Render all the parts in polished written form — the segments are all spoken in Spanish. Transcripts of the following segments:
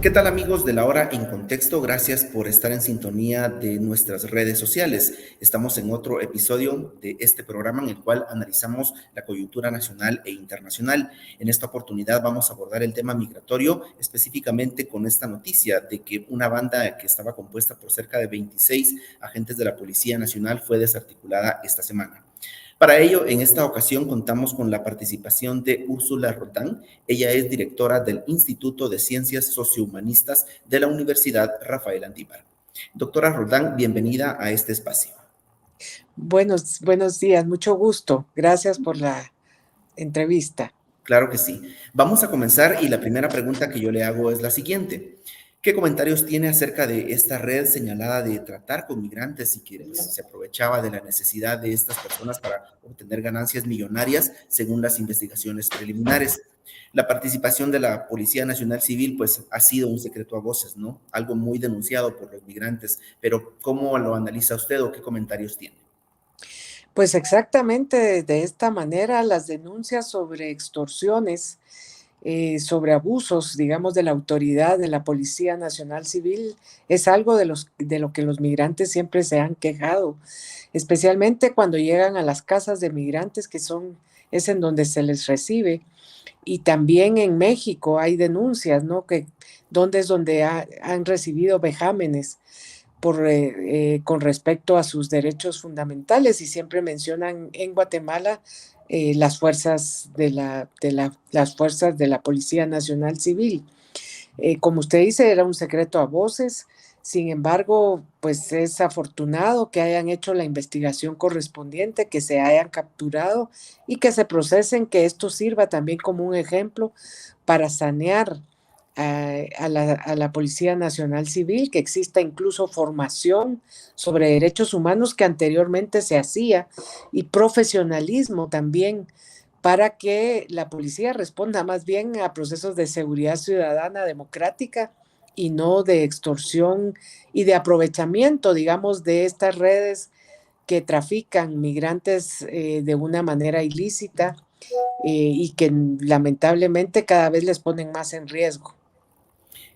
¿Qué tal amigos de La Hora en Contexto? Gracias por estar en sintonía de nuestras redes sociales. Estamos en otro episodio de este programa en el cual analizamos la coyuntura nacional e internacional. En esta oportunidad vamos a abordar el tema migratorio, específicamente con esta noticia de que una banda que estaba compuesta por cerca de 26 agentes de la Policía Nacional fue desarticulada esta semana. Para ello, en esta ocasión contamos con la participación de Úrsula Roldán. Ella es directora del Instituto de Ciencias Sociohumanistas de la Universidad Rafael Andívar. Doctora Roldán, bienvenida a este espacio. Buenos días, mucho gusto. Gracias por la entrevista. Claro que sí. Vamos a comenzar y la primera pregunta que yo le hago es la siguiente. ¿Qué comentarios tiene acerca de esta red señalada de tratar con migrantes y que se aprovechaba de la necesidad de estas personas para obtener ganancias millonarias según las investigaciones preliminares? La participación de la Policía Nacional Civil pues ha sido un secreto a voces, ¿no? Algo muy denunciado por los migrantes, pero ¿cómo lo analiza usted o qué comentarios tiene? Pues exactamente de esta manera, las denuncias sobre extorsiones, sobre abusos, digamos, de la autoridad de la Policía Nacional Civil, es algo de lo que los migrantes siempre se han quejado, especialmente cuando llegan a las casas de migrantes, es en donde se les recibe. Y también en México hay denuncias, ¿no? Donde es donde han recibido vejámenes con respecto a sus derechos fundamentales, y siempre mencionan en Guatemala las fuerzas las fuerzas de la Policía Nacional Civil. Como usted dice, era un secreto a voces. Sin embargo, pues es afortunado que hayan hecho la investigación correspondiente, que se hayan capturado y que se procesen, que esto sirva también como un ejemplo para sanear a la Policía Nacional Civil, que exista incluso formación sobre derechos humanos que anteriormente se hacía, y profesionalismo también, para que la policía responda más bien a procesos de seguridad ciudadana democrática y no de extorsión y de aprovechamiento, digamos, de estas redes que trafican migrantes de una manera ilícita, y que lamentablemente cada vez les ponen más en riesgo.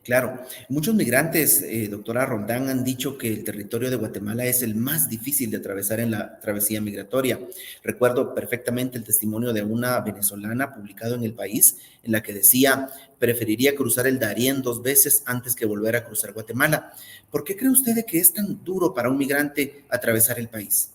Claro, muchos migrantes, doctora Rondán, han dicho que el territorio de Guatemala es el más difícil de atravesar en la travesía migratoria. Recuerdo perfectamente el testimonio de una venezolana publicado en El País, en la que decía, preferiría cruzar el Darién 2 veces antes que volver a cruzar Guatemala. ¿Por qué cree usted de que es tan duro para un migrante atravesar el país?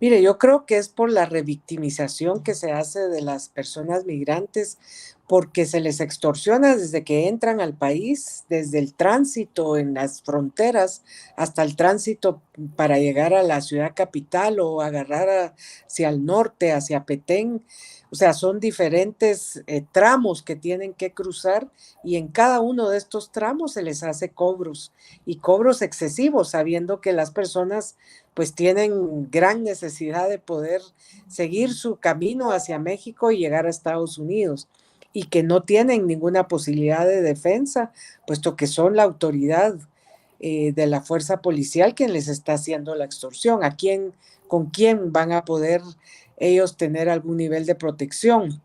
Mire, yo creo que es por la revictimización que se hace de las personas migrantes, porque se les extorsiona desde que entran al país, desde el tránsito en las fronteras hasta el tránsito para llegar a la ciudad capital o hacia el norte, hacia Petén. O sea, son diferentes tramos que tienen que cruzar, y en cada uno de estos tramos se les hace cobros, y cobros excesivos, sabiendo que las personas pues tienen gran necesidad de poder seguir su camino hacia México y llegar a Estados Unidos, y que no tienen ninguna posibilidad de defensa, puesto que son la autoridad de la fuerza policial quien les está haciendo la extorsión. ¿Con quién van a poder ellos tener algún nivel de protección?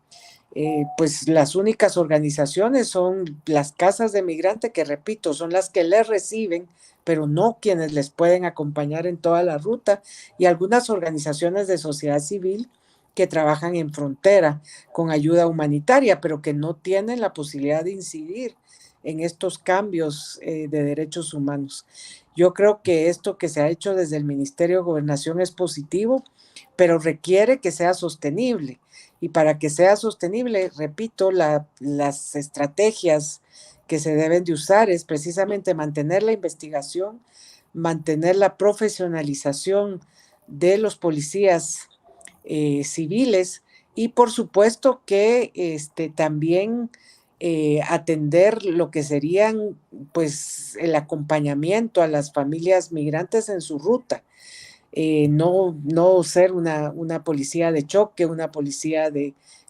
Pues las únicas organizaciones son las casas de migrante, que repito, son las que les reciben, pero no quienes les pueden acompañar en toda la ruta, y algunas organizaciones de sociedad civil que trabajan en frontera con ayuda humanitaria, pero que no tienen la posibilidad de incidir en estos cambios de derechos humanos. Yo creo que esto que se ha hecho desde el Ministerio de Gobernación es positivo, pero requiere que sea sostenible. Y para que sea sostenible, repito, las estrategias que se deben de usar es precisamente mantener la investigación, mantener la profesionalización de los policías civiles, y por supuesto que también atender lo que serían pues el acompañamiento a las familias migrantes en su ruta. No ser una policía de choque, una policía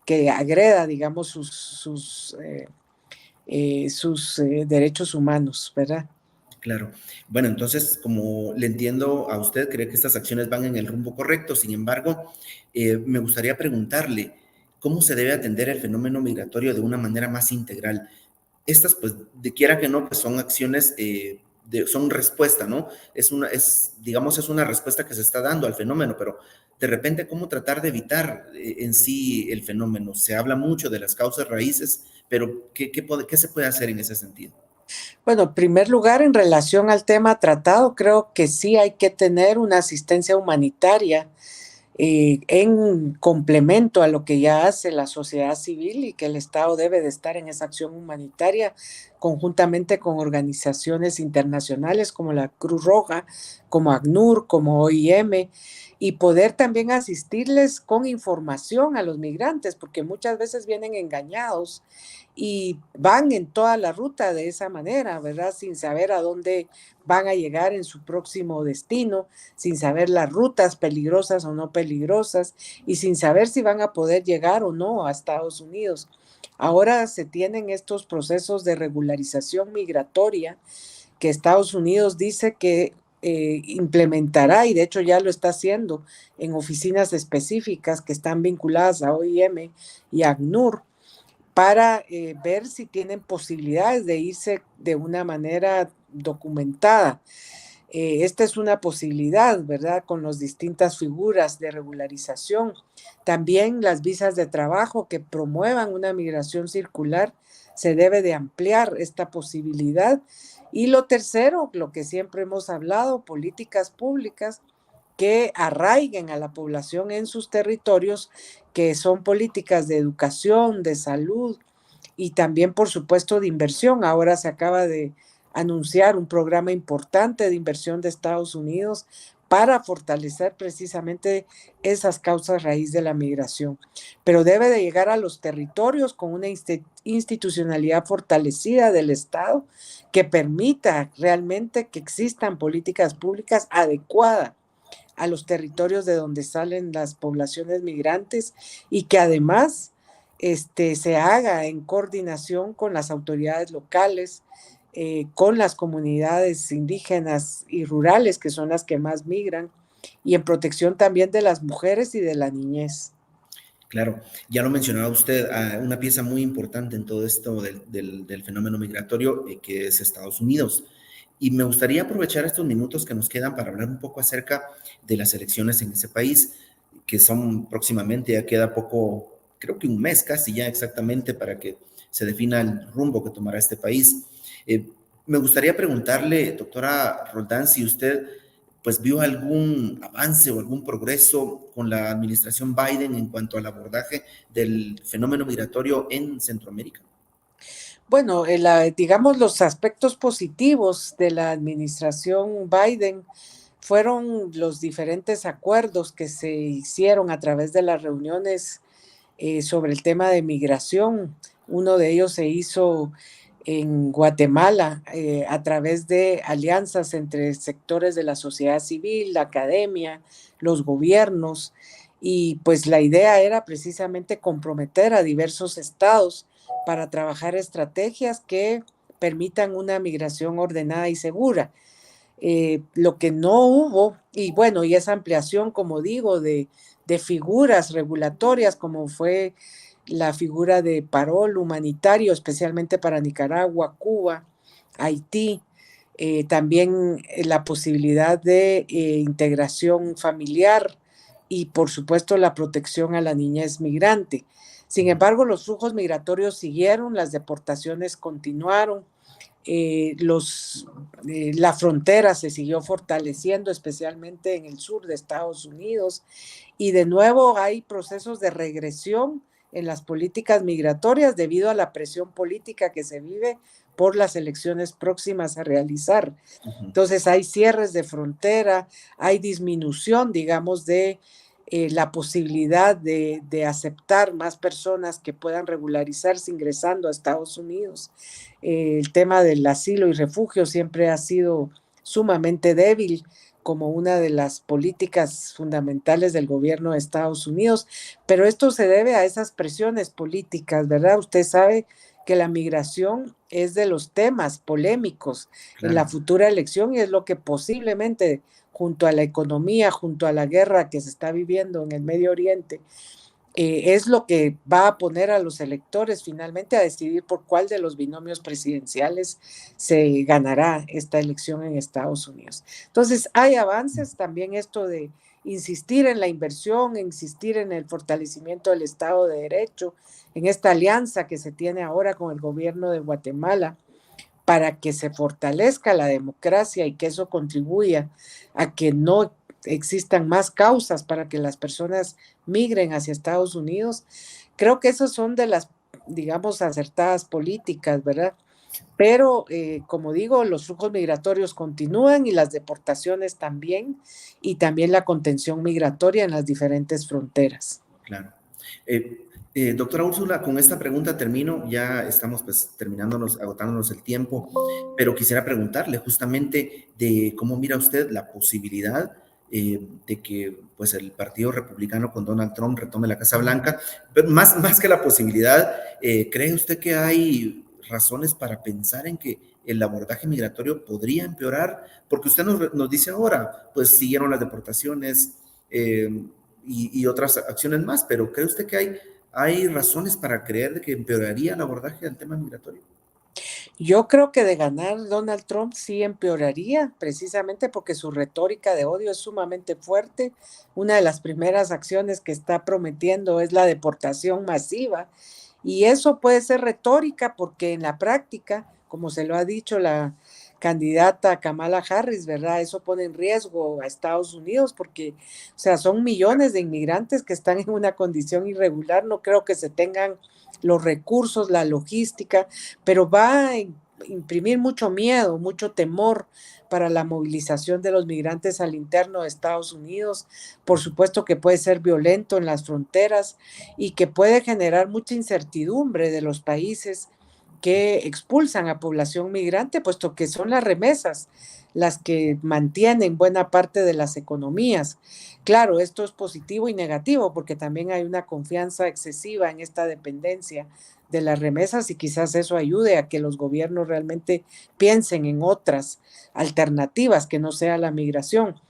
que agreda, digamos, sus derechos humanos, ¿verdad? Claro. Bueno, entonces, como le entiendo a usted, cree que estas acciones van en el rumbo correcto. Sin embargo, me gustaría preguntarle, cómo se debe atender el fenómeno migratorio de una manera más integral. Estas, pues, de quiera que no, pues son acciones, son respuesta, ¿no? Digamos, es una respuesta que se está dando al fenómeno, pero de repente, ¿cómo tratar de evitar en sí el fenómeno? Se habla mucho de las causas raíces, pero ¿qué se puede hacer en ese sentido? Bueno, en primer lugar, en relación al tema tratado, creo que sí hay que tener una asistencia humanitaria en complemento a lo que ya hace la sociedad civil, y que el Estado debe de estar en esa acción humanitaria conjuntamente con organizaciones internacionales como la Cruz Roja, como ACNUR, como OIM, y poder también asistirles con información a los migrantes, porque muchas veces vienen engañados y van en toda la ruta de esa manera, ¿verdad? Sin saber a dónde van a llegar en su próximo destino, sin saber las rutas peligrosas o no peligrosas, y sin saber si van a poder llegar o no a Estados Unidos. Ahora se tienen estos procesos de regularización migratoria que Estados Unidos dice que implementará, y de hecho ya lo está haciendo en oficinas específicas que están vinculadas a OIM y a ACNUR, para ver si tienen posibilidades de irse de una manera documentada. Esta es una posibilidad, ¿verdad? Con las distintas figuras de regularización. También las visas de trabajo que promuevan una migración circular, se debe de ampliar esta posibilidad. Y lo tercero, lo que siempre hemos hablado, políticas públicas que arraiguen a la población en sus territorios, que son políticas de educación, de salud y también, por supuesto, de inversión. Ahora se acaba de anunciar un programa importante de inversión de Estados Unidos para fortalecer precisamente esas causas raíz de la migración. Pero debe de llegar a los territorios con una institucionalidad fortalecida del Estado que permita realmente que existan políticas públicas adecuadas a los territorios de donde salen las poblaciones migrantes, y que además se haga en coordinación con las autoridades locales, con las comunidades indígenas y rurales, que son las que más migran, y en protección también de las mujeres y de la niñez. Claro, ya lo mencionaba usted, una pieza muy importante en todo esto del fenómeno migratorio, que es Estados Unidos. Y me gustaría aprovechar estos minutos que nos quedan para hablar un poco acerca de las elecciones en ese país, que son próximamente, ya queda poco, creo que un mes casi ya exactamente para que se defina el rumbo que tomará este país. Me gustaría preguntarle, doctora Roldán, si usted pues vio algún avance o algún progreso con la administración Biden en cuanto al abordaje del fenómeno migratorio en Centroamérica. Bueno, digamos, los aspectos positivos de la administración Biden fueron los diferentes acuerdos que se hicieron a través de las reuniones sobre el tema de migración. Uno de ellos se hizo en Guatemala a través de alianzas entre sectores de la sociedad civil, la academia, los gobiernos, y pues la idea era precisamente comprometer a diversos estados para trabajar estrategias que permitan una migración ordenada y segura. Lo que no hubo, y bueno, y esa ampliación, como digo, de figuras regulatorias, como fue la figura de parol humanitario, especialmente para Nicaragua, Cuba, Haití, también la posibilidad de integración familiar y, por supuesto, la protección a la niñez migrante. Sin embargo, los flujos migratorios siguieron, las deportaciones continuaron, la frontera se siguió fortaleciendo, especialmente en el sur de Estados Unidos, y de nuevo hay procesos de regresión en las políticas migratorias debido a la presión política que se vive por las elecciones próximas a realizar. Entonces hay cierres de frontera, hay disminución, digamos, de la posibilidad de aceptar más personas que puedan regularizarse ingresando a Estados Unidos. El tema del asilo y refugio siempre ha sido sumamente débil como una de las políticas fundamentales del gobierno de Estados Unidos, pero esto se debe a esas presiones políticas, ¿verdad? Usted sabe que la migración es de los temas polémicos en la futura elección, y es lo que posiblemente, junto a la economía, junto a la guerra que se está viviendo en el Medio Oriente, es lo que va a poner a los electores finalmente a decidir por cuál de los binomios presidenciales se ganará esta elección en Estados Unidos. Entonces, hay avances, también esto de insistir en la inversión, insistir en el fortalecimiento del Estado de Derecho, en esta alianza que se tiene ahora con el gobierno de Guatemala para que se fortalezca la democracia y que eso contribuya a que no existan más causas para que las personas migren hacia Estados Unidos. Creo que esas son de las, digamos, acertadas políticas, ¿verdad? Pero, como digo, los flujos migratorios continúan y las deportaciones también, y también la contención migratoria en las diferentes fronteras. Claro. Doctora Úrsula, con esta pregunta termino, ya estamos pues agotándonos el tiempo, pero quisiera preguntarle justamente de cómo mira usted la posibilidad de que pues el Partido Republicano con Donald Trump retome la Casa Blanca, pero más que la posibilidad, ¿cree usted que hay razones para pensar en que el abordaje migratorio podría empeorar? Porque usted nos dice ahora, pues siguieron las deportaciones, y otras acciones más, pero ¿cree usted que hay razones para creer de que empeoraría el abordaje del tema migratorio? Yo creo que de ganar Donald Trump sí empeoraría, precisamente porque su retórica de odio es sumamente fuerte. Una de las primeras acciones que está prometiendo es la deportación masiva, y eso puede ser retórica porque en la práctica, como se lo ha dicho la candidata Kamala Harris, ¿verdad? Eso pone en riesgo a Estados Unidos porque, o sea, son millones de inmigrantes que están en una condición irregular. No creo que se tengan los recursos, la logística, pero va a imprimir mucho miedo, mucho temor para la movilización de los migrantes al interno de Estados Unidos. Por supuesto que puede ser violento en las fronteras y que puede generar mucha incertidumbre de los países que expulsan a población migrante, puesto que son las remesas las que mantienen buena parte de las economías. Claro, esto es positivo y negativo, porque también hay una confianza excesiva en esta dependencia de las remesas, y quizás eso ayude a que los gobiernos realmente piensen en otras alternativas que no sea la migración.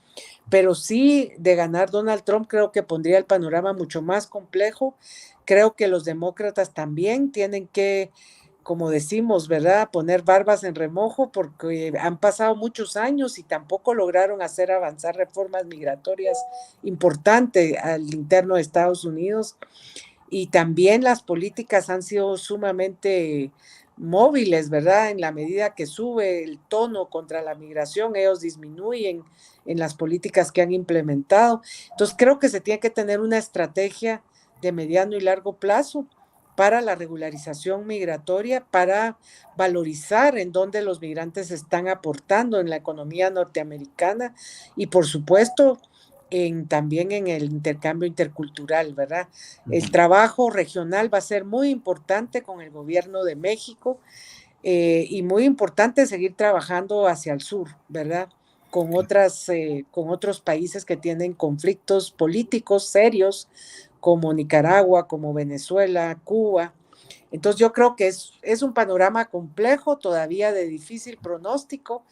Pero sí, de ganar Donald Trump, creo que pondría el panorama mucho más complejo. Creo que los demócratas también tienen que, como decimos, ¿verdad?, poner barbas en remojo, porque han pasado muchos años y tampoco lograron hacer avanzar reformas migratorias importantes al interno de Estados Unidos. Y también las políticas han sido sumamente móviles, ¿verdad? En la medida que sube el tono contra la migración, ellos disminuyen en las políticas que han implementado. Entonces, creo que se tiene que tener una estrategia de mediano y largo plazo para la regularización migratoria, para valorizar en dónde los migrantes están aportando en la economía norteamericana, y por supuesto también en el intercambio intercultural, ¿verdad? El trabajo regional va a ser muy importante con el gobierno de México, y muy importante seguir trabajando hacia el sur, ¿verdad? Con otros países que tienen conflictos políticos serios, como Nicaragua, como Venezuela, Cuba. Entonces yo creo que es un panorama complejo, todavía de difícil pronóstico,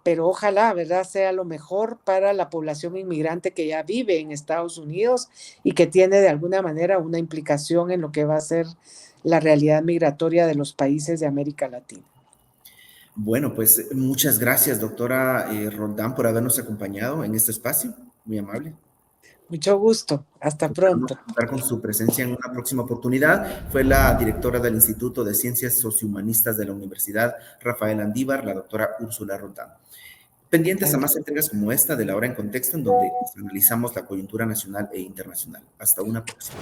pero ojalá, ¿verdad?, sea lo mejor para la población inmigrante que ya vive en Estados Unidos y que tiene de alguna manera una implicación en lo que va a ser la realidad migratoria de los países de América Latina. Bueno, pues muchas gracias, doctora Roldán, por habernos acompañado en este espacio. Muy amable. Mucho gusto. Hasta Esperamos pronto. contar con su presencia en una próxima oportunidad. Fue la directora del Instituto de Ciencias Sociohumanistas de la Universidad Rafael Andívar, la doctora Úrsula Roldán. Pendientes a más entregas como esta de La Hora en Contexto, en donde analizamos la coyuntura nacional e internacional. Hasta una próxima.